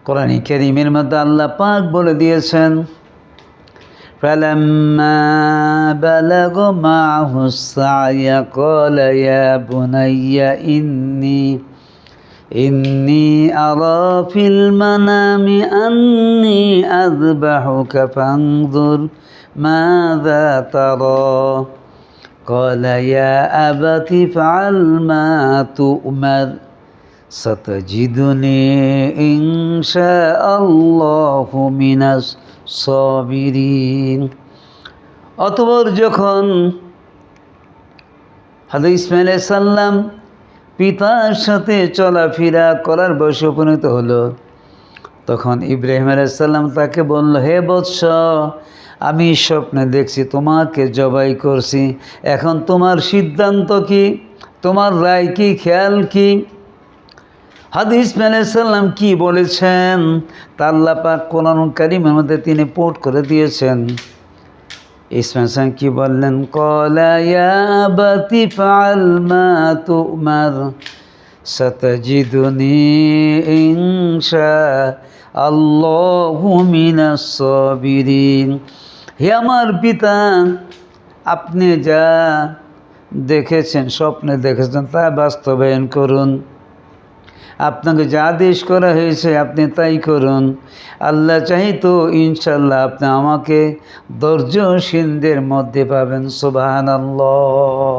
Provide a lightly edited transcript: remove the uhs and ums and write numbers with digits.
কোরআন কারীমের মধ্যে আল্লাহ পাক বলে দিয়েছেন, فَلَمَّا بَلَغَ مَعَهُ السَّعْيَ قَالَ يَا بُنَيَّ إِنِّي أَرَى فِي الْمَنَامِ أَنِّي أَذْبَحُكَ فَانظُرْ مَاذَا تَرَى قَالَ يَا أَبَتِ افْعَلْ مَا تُؤْمَرُ ستجدني إن شاء الله من الصابرين। অতঃপর যখন হযরত ইসমাঈল আলাইহিস সালাম পিতার সাথে চলাফেরা করার বয়সে উপনীত হলো, তখন ইব্রাহিম আলাইহিস সালাম তাকে বলল, হে বৎস, আমি স্বপ্নে দেখছি তোমাকে জবাই করছি, এখন তোমার সিদ্ধান্ত কি, তোমার রায় কি, খেয়াল কি? হযরত ইসমাঈল আলাইহিস সালাম কি বলেছেন তা আল্লাহ পাক কোরআন কারীমের মধ্যে তিনি পোর্ট করে দিয়েছেন। ইসমাঈল সালাম কি বললেন? ক্বালা ইয়া আবাতি ফাআল মা তু'মার সাতাজিদুনি ইনশাআল্লাহু মিনাস সাবিরিন। হে আমার পিতা, আপনি যা দেখেছেন, স্বপ্নে দেখেছেন, তা বাস্তবায়ন করুন। আপনাকে যা আদেশ করা হয়েছে আপনি তাই করুন। আল্লাহ চাহিত ইনশাল্লাহ আপনি আমাকে ধৈর্যশীলদের মধ্যে পাবেন। সুবহানাল্লাহ।